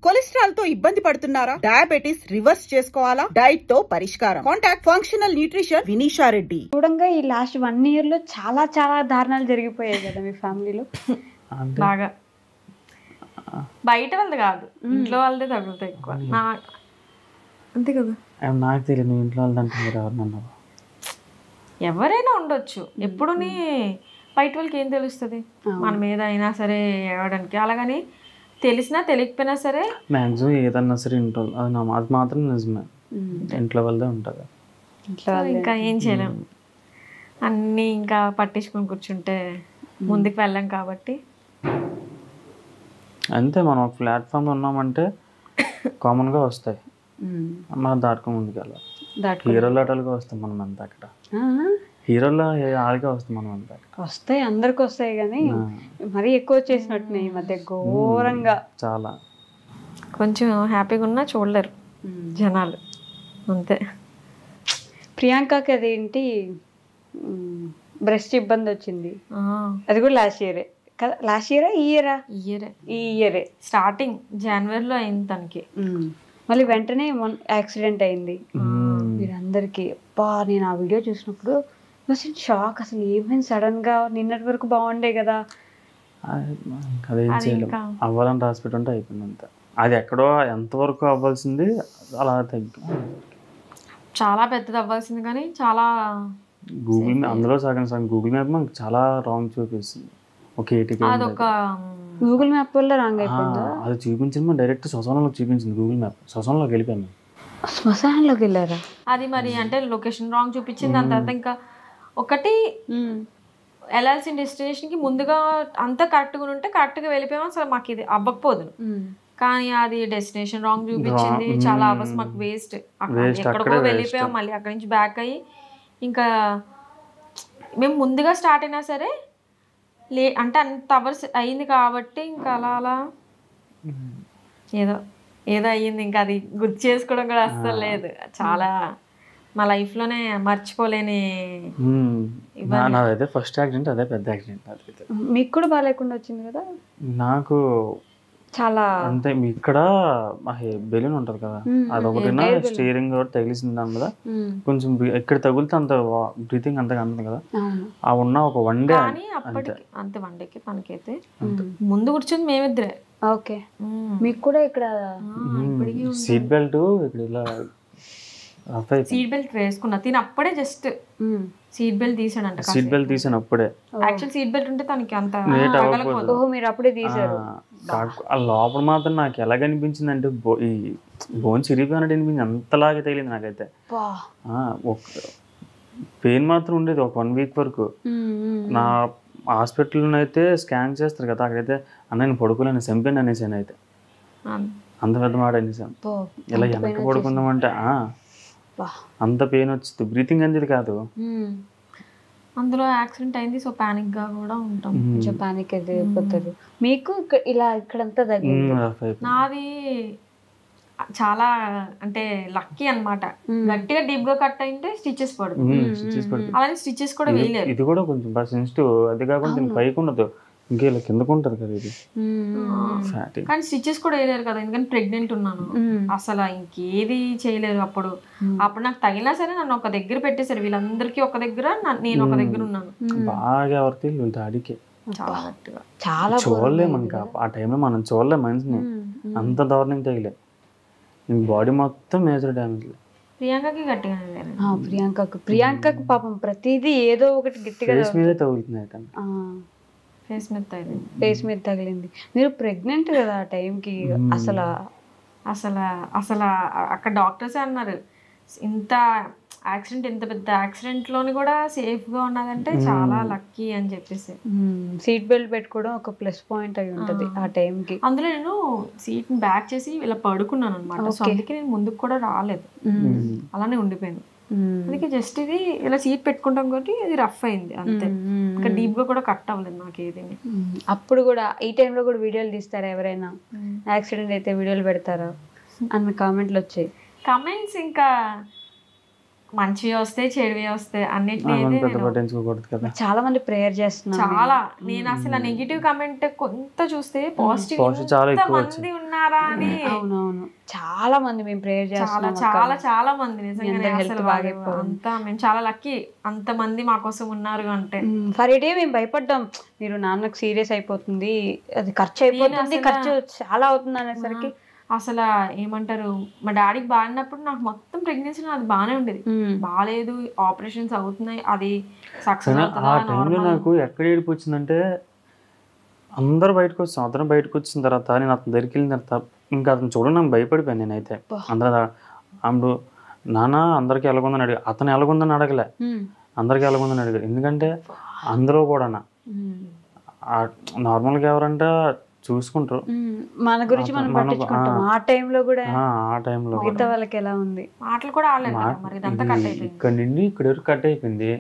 Cholesterol తో ఇబ్బంది పడుతున్నారా? డయాబెటిస్ రివర్స్ చేసుకోవాలా? డైట్ తో పరిష్కారం. Contact functional nutrition Vinisha Reddy. చూడంగా ఈ లాస్ట్ 1 year లో చాలా చాలా దారుణాలు జరిగిపోయాయి కదా మీ ఫ్యామిలీలో. బాగా బయట వాళ్ళది కాదు, ఇంట్లో వాళ్ళదే తగులుతాయి ఎక్కువ. అంతే కదా. నాకు తెలియదు నువ్వు ఇంట్లో వాళ్ళదంటే ఎవరైనా ఉండొచ్చు. ఎప్పుడు బయట వాళ్ళకి ఏం తెలుస్తుంది మన మీద అయినా సరే ఏడవడానికి. అలాగని తెలిసినా తెలియకపోయినా సరే మ్యాక్సిమం ఏదన్నా సరే ఇంట్లో అది మాత్రం నిజమే, ఇంట్లో వాళ్ళదే ఉంటుంది. ఇంకా ఏం చేయలేము, అన్నీ ఇంకా పట్టించుకొని కూర్చుంటే ముందుకు వెళ్ళాం కాబట్టి అంతే. మనం ఒక ప్లాట్ఫామ్లో ఉన్నామంటే కామన్గా వస్తాయి, మనం దాటుకొని ముందుకు వెళ్ళాలి. హీరోలు అటలుగా వస్తాం మనం అంతా, అక్కడ హీరోలో ఆడిగా వస్తాం మనం అంతా. వస్తాయి, అందరికి వస్తాయి, కానీ మరీ ఎక్కువ వచ్చేసినట్టున్నాయి ఈ మధ్య ఘోరంగా. చాలా కొంచెం హ్యాపీగా ఉన్నా చూడలేరు జనాలు, అంతే. ప్రియాంకకి అదేంటి బ్రెస్ట్ ఇబ్బంది వచ్చింది, అది కూడా లాస్ట్ ఇయరే కదా. లాస్ట్ ఇయరా ఈ ఇయరే స్టార్టింగ్ జనవరిలో అయింది తనకి. మళ్ళీ వెంటనే యాక్సిడెంట్ అయింది మీరందరికీ. అబ్బా నేను ఆ వీడియో చూసినప్పుడు షాక్, అసలు ఏమైంది సడన్ గా? నిన్నటి వరకు బాగుండే కదా. అదేం చేయలేము, అవ్వాలని హాస్పిటల్ ఉంటే అయిపోయింది అంతా. అది ఎక్కడో ఎంతవరకు అవ్వాల్సింది అలా తగ్గి చాలా పెద్దది అవ్వాల్సింది, కానీ చాలా గూగుల్ అందులో సగం గూగుల్ మ్యాప్ మనకు చాలా రాంగ్ చూపిస్తుంది. ఒక 80 గూగుల్ మ్యాప్ వల్ల రాంగ్ అయిపోయిందా? అది చూపించింది డైరెక్ట్ శ్మశానంలోకి చూపించింది గూగుల్ మ్యాప్. శ్మశానంలోకి వెళ్ళిపోయాము. శ్మశానంలోకి వెళ్ళారా? అది మరి అంటే లొకేషన్ రాంగ్ చూపించింది. దాని తర్వాత ఇంకా ఒకటి వెళ్ళాల్సిన డెస్టినేషన్కి ముందుగా అంతా కరెక్ట్గా ఉంటే కరెక్ట్గా వెళ్ళిపోయాము, అసలు మాకు ఇది అవ్వకపోదు. కానీ అది డెస్టినేషన్ రాంగ్ చూపించింది. చాలా అవర్స్ మాకు వేస్ట్. ఎక్కడికో వెళ్ళిపోయాం, మళ్ళీ అక్కడి నుంచి బ్యాక్ అయ్యి ఇంకా మేము ముందుగా స్టార్ట్ అయినా సరే అంటే అంత అవర్స్ అయింది కాబట్టి ఇంకా అలా ఏదో అయ్యింది. ఇంకా అది గుర్తు చేసుకోవడం కూడా అస్సలు లేదు. చాలా మా లైఫ్లోనే మర్చిపోలేని. నాదైతే ఫస్ట్ యాక్సిడెంట్, అదే పెద్ద యాక్సిడెంట్. మీకు కూడా బాగాలేకుండా వచ్చింది కదా? నాకు చాలా అంతే. ఇక్కడ బెలూన్ ఉంటది కదా, అదొకటి స్టీరింగ్ తగిలిసింది. దాని మీద కొంచెం ఎక్కడ తగిలితే అంత బ్రీతింగ్ అంతగా అందదు కదా. ఆ ఉన్న ఒక 1 డే అంతే. 1 డేకి పనికైతే ముందు కూర్చొని మేమిద్దరే. ఓకే, మీకు కూడా ఇక్కడ సీట్ బెల్ట్ ఇక్కడ ఇలా సీట్ బెల్ట్ వేసుకున్నా. తిని అప్పుడే జస్ట్ సీట్ బెల్ట్ తీసాడంట. సీట్ బెల్ట్ తీసాను అప్పుడే. యాక్చువల్ సీట్ బెల్ట్ ఉంటే తనకి అంత మీరు అప్పుడే తీసారు. లోపల మాత్రం నాకు ఎలాగనిపించింది అంటే ఈ బోన్ చిరిగిపోయినట్టు అనిపించింది, అంతలాగే తగిలింది నాకైతే. పెయిన్ మాత్రం ఉండేది ఒక 1 వీక్ వరకు. నా హాస్పిటల్లో అయితే స్కాన్ చేస్తారు కదా, అక్కడైతే నేను పడుకోలేను, చంపాను అనేసాను. అయితే అంత పెద్ద మాట అనేసాను. ఇలా వెనక పడుకుందామంటే అంత పెయిన్ వచ్చింది, బ్రీతింగ్ అనేది కాదు. అందులో యాక్సిడెంట్ అయింది, సో పానిక్ గా కూడా ఉంటాం. కొంచెం పానిక్ అయితే అయిపోతారు. మీకు ఇలా ఇక్కడంతా తగ్గింది. నాది చాలా అంటే లక్కీ అన్నమాట. గట్టిగా డీప్ గా కట్ అయింటే స్టిచెస్ పడుతుంది, అలానే స్టిచెస్ కూడా వేయలేదు. ఇది కూడా కొంచెం బాగా సెన్సిటివ్. అది కాకుండా పైకి ఉండదు, ఇంకా ఇలా కిందకు ఉంటుంది కదా ఇది. కానీ స్టిచెస్ కూడా వేయలేరు కదా, ఎందుకంటే ప్రెగ్నెంట్ ఉన్నాను. అసలు ఇంకేది చేయలేరు. అప్పుడు నాకు తగిలినా సరే నన్ను ఒక దగ్గర పెట్టేశారు. వీళ్ళందరికీ ఒక దగ్గర, నేను ఒక దగ్గర ఉన్నాను. బాగా ఎవరికి దాడికి చాలా గట్టిగా, చాలా చూడలేము. ఇంకా ఆ టైంలో మనం చూడలేము మనిషిని, అంత దారుణంగా తగిలే. బాడీ మొత్తం మేజర్ డ్యామేజ్. ప్రియాంకకి గట్టిగా ప్రియాంకకు పాపం ప్రతిదీ ఏదో ఒకటి గట్టిగా మీదే తగులుతుంది. ఫేస్ మీద తగిలింది. మీరు ప్రెగ్నెంట్ కదా ఆ టైంకి. అసలు అక్కడ డాక్టర్సే అన్నారు, ఇంత పెద్ద యాక్సిడెంట్ లోని కూడా సేఫ్ గా ఉన్నదంటే చాలా లక్కీ అని చెప్పేసి. సీట్ బెల్ట్ పెట్టుకోవడం ఒక ప్లస్ పాయింట్ అయి ఉంటది ఆ టైంకి. అందులో నేను సీట్ బ్యాక్ చేసి ఇలా పడుకున్నాను అనమాట. సో అందుకే నేను ముందుకు కూడా రాలేదు, అలానే ఉండిపోయాను. అందుకే జస్ట్ ఇది ఇలా సీట్ పెట్టుకుంటాం కాబట్టి ఇది రఫ్ అయింది అంతే. ఇంకా డీప్ గా కూడా కట్ అవ్వలేదు నాకు ఏది. అప్పుడు కూడా ఈ టైంలో కూడా వీడియోలు తీస్తారా ఎవరైనా? యాక్సిడెంట్ అయితే వీడియోలు పెడతారా అన్న కామెంట్లు వచ్చాయి. కమెంట్స్ ఇంకా మంచివి వస్తాయి చెడువి వస్తాయి అన్నిటిని మనం అయితే పెద్ద నేను పట్టించుకోకూడదు కదా. చాలా మంది ప్రేయర్ చేస్తున్నారు. చాలా నేను అసలు నెగిటివ్ కమెంట్ కొంత చూస్తే పాజిటివ్ Positive చాలా ఎక్కువ మంది ఉన్నారా అని అవునవును, చాలా మంది మేము ప్రేయర్ చాలా చేస్తున్నాం. చాలా చాలా మంది నిజంగానే అందరి health అసలు బాగా వాళ్ళు అంతా మేము చాలా లక్కీ అంత మంది మా కోసం ఉన్నారు అంటే. ఫర్ డే మేము భయపడ్డాం, మీరు నాన్నకు సీరియస్ అయిపోతుంది, అది ఖర్చు అయిపోతుంది, ఖర్చు చాలా అవుతుంది అనేసరికి అసలు ఏమంటారు మా డాడీకి బాగున్నప్పుడు నాకు మొత్తం ప్రెగ్నెన్సీ అది బాగానే ఉండేది. బాగాలేదు ఆపరేషన్స్ అవుతున్నాయి అది సక్సెస్ ఆ టైంలో నాకు ఎక్కడ ఏడుపు వచ్చిందంటే అందరూ బయటకు వచ్చాం. అతను బయటకు వచ్చిన తర్వాత నేను అతని దగ్గరికి వెళ్ళిన తర్వాత ఇంకా అతను చూడండి నాకు భయపడిపోయాను నేనైతే. అందరూ అప్పుడు నాన్న అందరికి ఎలాగుందని అడిగా, అతను ఎలాగుందని అడగలే, అందరికి ఎలాగుందని అడిగారు. ఎందుకంటే అందరూ కూడా నార్మల్గా ఎవరంటే చూసుకుంటారు, మన గురించి మనం పట్టించుకుంటాం. ఆ టైంలో కూడా ఆ టైంలో మిగతా వాళ్ళకి ఎలా ఉంది మాటలు కూడా ఆడలేదు మరి ఇదంతా కట్ అయిపోయింది. ఇక్కడ నుండి ఇక్కడ వరకు కట్ అయిపోయింది,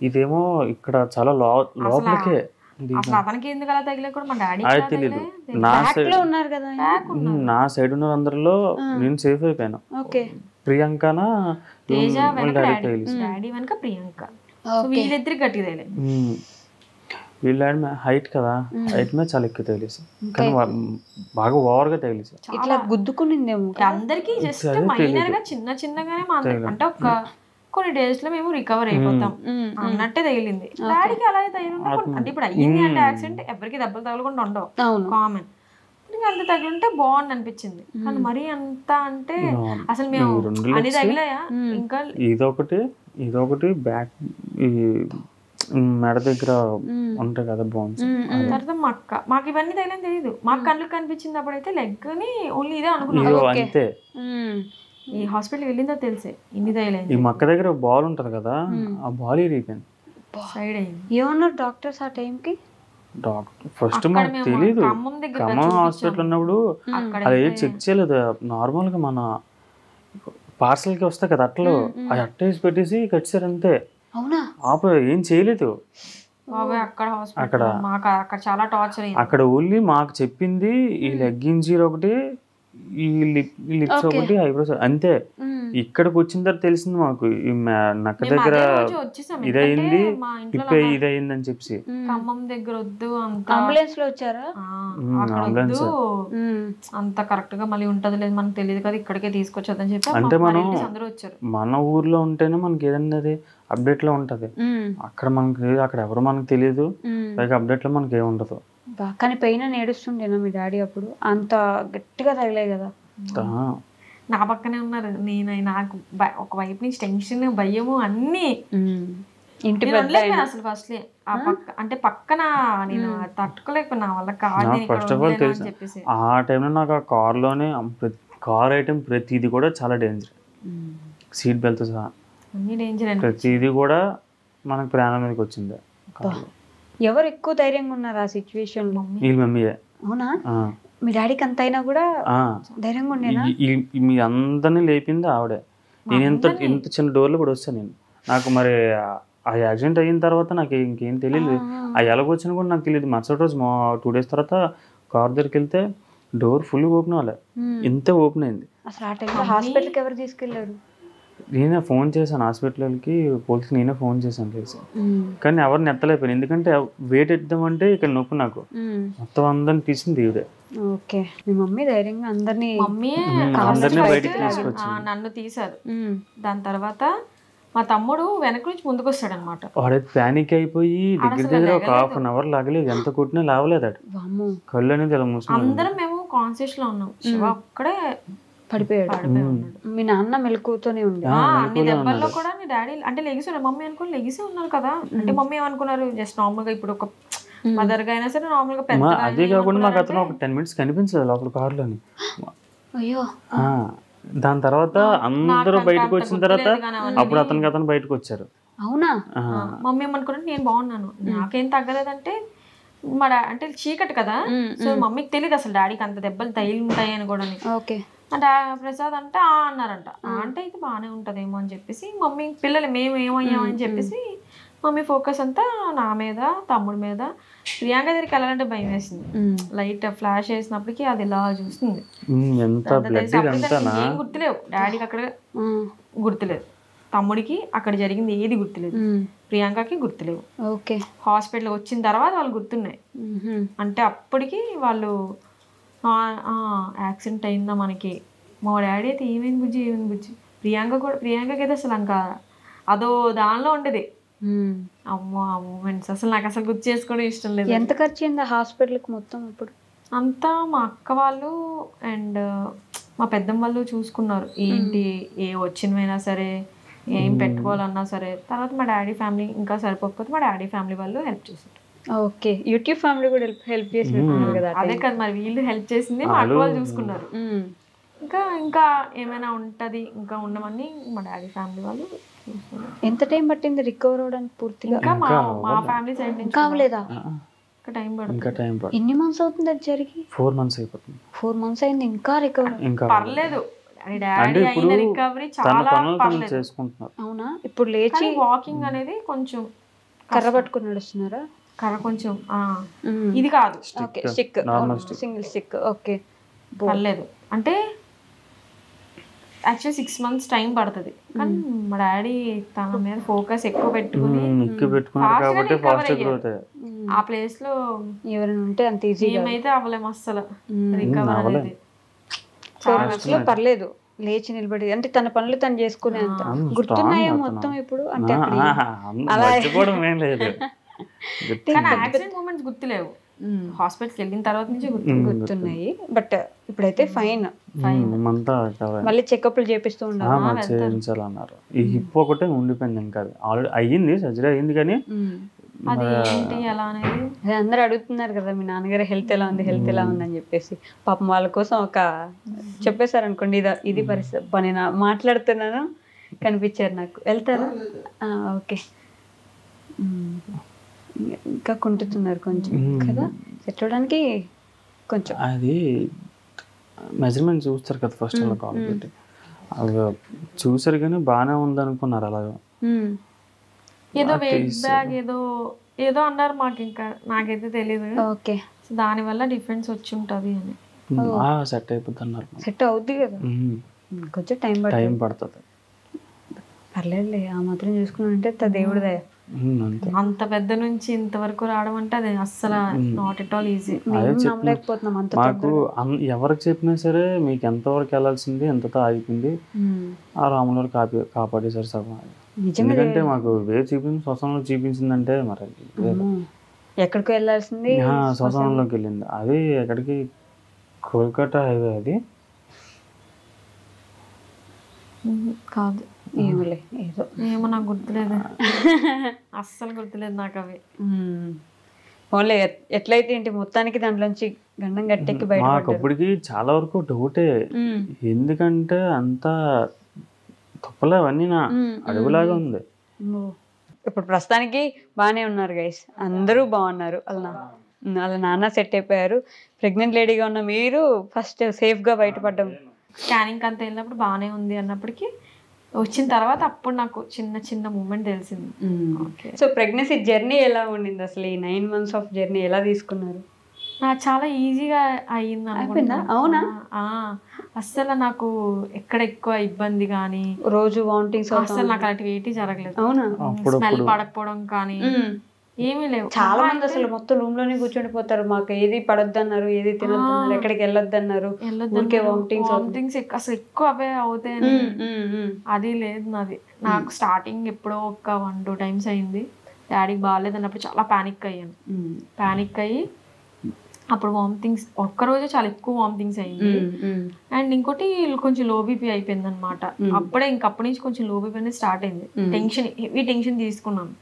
ఇదేమో ఇక్కడ చాలా లోపలికే. అసలు అతనికి ఎందుకు అలా తగిలే కూడా మా డాడీ అది తెలీదు. ఉన్నారు కదా, నా సైడ్ ఉన్న అందరిలో నేను సేఫ్ అయిపోయాను. ప్రియాంకనా తేజ వెనక డాడీ వెనక ప్రియాంక, వీళ్ళిద్దరికి గట్టిగా తగిలేదు. వీళ్ళ హైట్ కదా, హైట్ మీద చాలా ఎక్కువ తగిలేసి, కానీ బాగా ఓవర్ గా తగిలేసి ఇట్లా గుద్దుకునిందేమో. అందరికి జస్ట్ మైనర్ గా చిన్న చిన్నగానే అంటే ఒక కొన్ని డేస్ లో మేము రికవర్ అయిపోతాం అన్నట్టే తగిలింది. డాడీకి అలా తగిలింటే అంటే ఇప్పుడు అయ్యింది అంటే యాక్సిడెంట్ ఎవరికి దెబ్బలు తగలకుండా ఉండవు, కామన్. అంత తగిలింటే బాగుంది అనిపించింది, కానీ మరీ అంత అంటే అసలు మేము అన్ని తగిలాయా. ఇంకా ఇదొకటి బ్యాక్ మెడ దగ్గర ఉంటాయి కదా బోన్స్. తర్వాత మాకు ఇవన్నీ తగిలని తెలియదు, మాకు కళ్ళకి కనిపించింది అప్పుడైతే లెగ్ ని ఓన్లీ ఇదే అనుకున్నాం. అంతే ఈ హాస్పిటల్ వెళ్ళిందో తెలిసే ఇన్ని తగిలేదు. ఈ మక్క దగ్గర బాల్ ఉంటది కదా, ఆ బాల్ ఇరిగిపోయింది, సైడ్ అయింది. ఏమన్నారు డాక్టర్స్ ఆ టైంకి? డాక్టర్ ఫస్ట్ మాకు తెలీదు, ఖమ్మం హాస్పిటల్ ఉన్నప్పుడు అది చెక్ చేయలేదు. నార్మల్ గా మన పార్సల్ కి వస్తాయి కదా అట్టలు, అది అట్ట వేసి పెట్టేసి కట్టారు అంతే. ఏం చేయలేదు అక్కడ. అక్కడ చాలా టార్చర్ అయింది. అక్కడ ఓన్లీ మాకు చెప్పింది ఈ లెగ్ ఇంజరీ ఒకటి, ఈ లిప్స్ ఒకటి, ఐబ్రోస్ అంతే. ఇక్కడికి వచ్చిన తర్వాత తెలిసింది మాకు ఈ నక్క దగ్గర ఇదయింది, టిప్ ఇదయింది అని చెప్పి. ఖమ్మం దగ్గర వద్దు అంబులెన్స్ లో వచ్చారా? అంబులెన్స్ అంత కరెక్ట్ గా మళ్ళీ ఉంటది లేదు మనకు తెలియదు కదా, ఇక్కడికే తీసుకొచ్చదని చెప్పి అంటే మనం అందరూ వచ్చారు. మన ఊర్లో ఉంటేనే మనకి ఏదన్నది అప్డేట్ లో ఉంటది, అక్కడ మనకి అక్కడ ఎవరు మనకు తెలియదు, పైగా అప్డేట్ లో మనకి ఏముండదు. కానీ పైన ఏడుస్తుండేనా మీ డాడీ అప్పుడు? అంత గట్టిగా తగిలే కదా. నా పక్కనే ఉన్నారు, నేను నాకు ఒక వైపు నుంచి టెన్షన్ భయము అన్ని. ఇంటి అసలు ఫస్ట్ ఆ పక్క అంటే పక్కన నేను తట్టుకోలేకపోయినా వల్ల కాదు. ఫస్ట్ ఆఫ్ ఆల్ తెలుసు ఆ టైంలో నాకు ఆ కార్ లోనే కార్ ఐటమ్ ప్రతిది కూడా చాలా డేంజర్, సీట్ బెల్ట్ సహా అన్ని డేంజర్, ప్రతిది కూడా మనకు ప్రాణం మీదకి వచ్చింది. ఎవరు ఎక్కువ ధైర్యంగా ఉన్నారు ఆ సిచ్యువేషన్ లో? వీళ్ళ మమ్మీయే. అవునా? మీ డాడీకి అంత అయినా కూడా ధైర్యంగా ఉండేనా? మీ అందరినీ లేపింది ఆవిడే. నేను ఎంత చిన్న డోర్లో కూడా వస్తాను నేను. నాకు మరి ఆ యాక్సిడెంట్ అయిన తర్వాత నాకు ఇంకేం తెలియదు, ఆ ఎలాగొచ్చినా కూడా నాకు తెలియదు. మరుసటి రోజు 2 days తర్వాత కార్ దగ్గరికి వెళ్తే డోర్ ఫుల్ ఓపెన్ అవ్వలే, ఇంత ఓపెన్ అయింది. అసలు ఆ టైంలో హాస్పిటల్కి ఎవరు తీసుకెళ్లారు? నేనే ఫోన్ చేశాను హాస్పిటల్కి, పోలీసుకి నేనే ఫోన్ చేశాను చేసి, కానీ ఎవరిని ఎత్తలేకపోయాను. ఎందుకంటే వెయిట్ ఎత్తామంటే ఇక్కడ నొప్పి, నాకు మొత్తం అందరిని తీసింది ఈవిడే. ఓకే, మీ మమ్మీ ధైర్యంగా అందరినీ బయటికి తీసుకొచ్చి నన్ను తీశారు. దాని తర్వాత మా తమ్ముడు వెనక నుంచి ముందుకు వస్తాడు అనమాట. వాడైతే ప్యానిక్ అయిపోయి దగ్గర ఒక 1/2 hour లాగలేదు, ఎంత కొట్టినా లావలేదు. కళ్ళు అనేది ఇలా మూసుకున్నాడు. అందరం మేము కాన్షియస్ లో ఉన్నాం, శివ ఒక్కడే పడిపోయాడు. మీ నాన్న మెలకుతోనే ఉండే. అన్ని దెబ్బల్లో కూడా మీ డాడీ అంటే లెగిసి మమ్మీ అనుకుని లెగిసి ఉన్నారు కదా. అంటే మమ్మీ ఏమనుకున్నారు, జస్ట్ నార్మల్ గా ఇప్పుడు ఒక మదర్ గా అయినా సరే నార్మల్ గా పెద్ద. అదే కాకుండా మాకు అతను ఒక 10 minutes కనిపించలేదు లోపల కార్లోని. అయ్యో. దాని తర్వాత అందరూ బయటకు వచ్చిన తర్వాత అప్పుడు అతను బయటకు వచ్చారు. అవునా? మమ్మీ ఏమనుకున్నట్టు నేను బాగున్నాను, నాకేం తగ్గలేదంటే అంటే చీకటి కదా, సో మమ్మీకి తెలియదు అసలు డాడీకి అంత దెబ్బలు తగిలి ఉంటాయి అని కూడా. ప్రసాద్ అంటే అన్నారంట, అంటే ఇది బాగానే ఉంటదేమో అని చెప్పేసి మమ్మీ పిల్లలు మేము ఏమయ్యామని చెప్పేసి మమ్మీ ఫోకస్ అంతా నా మీద, తమ్ముడి మీద. ప్రియాంక దగ్గరికి వెళ్ళాలంటే భయం వేసింది, లైట్ ఫ్లాష్ వేసినప్పటికీ అది ఇలా చూస్తుంది. ఏం గుర్తులేవు డాడీకి, అక్కడ గుర్తులేదు. తమ్ముడికి అక్కడ జరిగింది ఏది గుర్తులేదు, ప్రియాంకకి గుర్తులేవు. ఓకే. హాస్పిటల్ వచ్చిన తర్వాత వాళ్ళు గుర్తున్నాయి. అంటే అప్పటికి వాళ్ళు యాక్సిడెంట్ అయిందా మనకి, మా డాడీ అయితే ఏమైంది బుజ్జి. ప్రియాంకకి అయితే అసలు ఇంకా అదో దానిలో ఉండేది. అమ్మో ఆ మూమెంట్స్ అసలు నాకు అసలు గుర్తు చేసుకోవడం ఇష్టం లేదు. ఎంత ఖర్చు అయింది హాస్పిటల్కి మొత్తం అప్పుడు? అంతా మా అక్క వాళ్ళు అండ్ మా పెద్దమ్మ వాళ్ళు చూసుకున్నారు. ఏంటి ఏ వచ్చినవైనా సరే, ఏం పెట్టుకోవాలన్నా సరే. తర్వాత మా డాడీ ఫ్యామిలీ ఇంకా సరిపోకపోతే మా డాడీ ఫ్యామిలీ వాళ్ళు హెల్ప్ చేశారు. ఓకే. యూట్యూబ్ ఫ్యామిలీ కూడా హెల్ప్ చేసినట్టున్నారు కదా? అదే కదా మరి, వీళ్ళు హెల్ప్ చేసింది మా అక్క వాళ్ళు చూసుకున్నారు. ఇంకా ఏమైనా ఉంటది ఇంకా ఉండమని మా డాడీ ఫ్యామిలీ వాళ్ళు చూసుకున్నారు. ఎంత టైం పట్టింది రికవర్ అవడానికి పూర్తిగా? ఇంకా మా ఫ్యామిలీ సైడ్ నుంచి కావలేదా? ఇంకా టైం పడుతుంది. ఎన్ని మంత్స్ అవుతుంది అది జరిగి? 4 months అయిపోతుంది. 4 months అయింది ఇంకా రికవర్? ఇంకా పర్లేదు, డాడీ అయిన రికవరీ చాలా పర్లేదు. చేసుకుంటున్నారు. అవునా? ఇప్పుడు లేచి వాకింగ్ అనేది కొంచెం కర్ర పట్టుకుని నడుస్తున్నారా? కర్ర కొంచెం ఇది కాదు, okay, stick, single stick. Okay, పర్లేదు. అంటే యాక్చువల్లీ 6 months టైం పడుతుంది, కానీ మా డాడీ తన మీద ఫోకస్ ఎక్కువ పెట్టుకుని ఆ ప్లేస్ లో ఎవరైనా ఉంటే అంత ఈజీ ఏమైతే అవ్వలేము అస్సలు రికవర్ అనేది. 4 months లో పర్లేదు లేచి నిలబడి, అంటే తన పనులు తను చేసుకునే అంత గుర్తున్నాయా మొత్తం ఇప్పుడు? అంటే కానీ యాక్సిడెంట్ మూమెంట్స్ గుర్తులేవు, హాస్పిటల్కి వెళ్ళిన తర్వాత నుంచి గుర్తున్నాయి. బట్ ఇప్పుడైతే ఫైన్. మళ్ళీ చెకప్లు చేపిస్తూ చేయించాలన్నారు. ఈ హిప్ ఒకటే ఉండిపోయింది, ఇంకా ఆల్రెడీ అయ్యింది, సర్జరీ అయ్యింది, కానీ అది ఏంటి ఎలా అనేది అందరూ అడుగుతున్నారు కదా, మీ నాన్నగారు హెల్త్ ఎలా ఉంది అని చెప్పేసి. పాపం వాళ్ళ కోసం ఒక చెప్పేశారు అనుకోండి, ఇది పరిస్థితి. నేను మాట్లాడుతున్నాను కనిపించారు నాకు. వెళ్తారా? ఓకే. ఇంకా కుంటున్నారు కొంచెం కదా, సెట్ అవడానికి కొంచెం. అది మెజర్మెంట్ చూస్తారు కదా ఫస్ట్ అలా కాల్ పెట్టి, అవి చూసారు కానీ బాగానే ఉంది అనుకున్నారు. అలాగా ఏదో వెయిట్ బ్యాగ్ ఏదో అన్నారు మాకు, ఇంకా నాకైతే తెలియదు. ఓకే, దాని వల్ల డిఫరెన్స్ వచ్చి ఉంటది అని. సెట్ అయిపోద్ది అన్నారు. సెట్ అవుద్ది కదా, కొంచెం టైం పడుతుంది. పర్లేదులే, ఆ మాత్రం చూసుకున్నానంటే దేవుడి దయ. అంత పెద్ద నుంచి ఇంతవరకు రావడం అంటే అది అస్సలు నాట్ ఎట్ ఆల్ ఈజీ. నమ్మలేకపోతున్నాం. మాకు ఎవరికి చెప్పినా సరే మీకు ఎంతవరకు వెళ్ళాల్సింది ఎంతతో ఆగిపోయింది, ఆ రాములు కాపాడేశారు సగం. ఎందుకంటే మాకు వేరు శ్మశానంలో చూపించిందంటే మరి ఎక్కడికి వెళ్ళాల్సింది శ్మశానంలోకి వెళ్ళింది. అది ఎక్కడికి, కోల్కతా హైవే అది కాదు, ఏమో నాకు గుర్తులేదు, అస్సలు గుర్తులేదు నాకు అవి. ఓన్లీ ఎట్లయితే ఏంటి మొత్తానికి దాంట్లోంచి గండం గట్టెక్కి బయట. మాకు అప్పటికి చాలా వరకు డౌటే, ఎందుకంటే అంతా తప్పలే, అవన్నీ నా అడుగులాగా ఉంది. ఇప్పుడు ప్రస్తుతానికి బాగానే ఉన్నారు గైస్, అందరూ బాగున్నారు. వాళ్ళ నాన్న సెట్ అయిపోయారు. ప్రెగ్నెంట్ లేడీగా ఉన్న మీరు ఫస్ట్ సేఫ్గా బయటపడ్డాం. స్కానింగ్ అంతా వెళ్ళినప్పుడు బాగానే ఉంది అన్నప్పటికీ వచ్చిన తర్వాత అప్పుడు నాకు చిన్న మూమెంట్ తెలిసింది. సో ప్రెగ్నెన్సీ జర్నీ ఎలా ఉండింది అసలు? ఈ 9 months ఆఫ్ జర్నీ ఎలా తీసుకున్నారు? నాకు చాలా ఈజీగా అయ్యింది అనుకుంటా. అవునా? అస్సలు నాకు ఎక్కడ ఎక్కువ ఇబ్బంది కానీ, రోజు వామిటింగ్స్ అసలు నాకు అలాంటివి ఏంటి జరగలేదు. అవునా? స్మెల్ పడకపోవడం కానీ ఏమీ లేవు. చాలా మంది అసలు మొత్తం రూమ్ లోనే కూర్చొనిపోతారు, మాకు ఏది పడొద్దన్నారు, ఏది తినొద్దన్నారు, ఎక్కడికి వెళ్ళొద్దన్నారు, వామిటింగ్స్ అసలు ఎక్కువ అవే అవుతాయని. అది లేదు నాది. నాకు స్టార్టింగ్ ఎప్పుడో ఒక 1-2 times అయింది. డాడీకి బాగాలేదు అన్నప్పుడు చాలా పానిక్ అయ్యాను. పానిక్ అయ్యి అప్పుడు వామిటింగ్స్ ఒక్కరోజే చాలా ఎక్కువ వామిటింగ్స్ అయ్యింది. అండ్ ఇంకోటి కొంచెం లో బీపీ అయిపోయింది అనమాట. అప్పుడే ఇంకప్పటి నుంచి కొంచెం లో బీపీ అనేది స్టార్ట్ అయింది. హెవీ టెన్షన్ తీసుకున్నాను.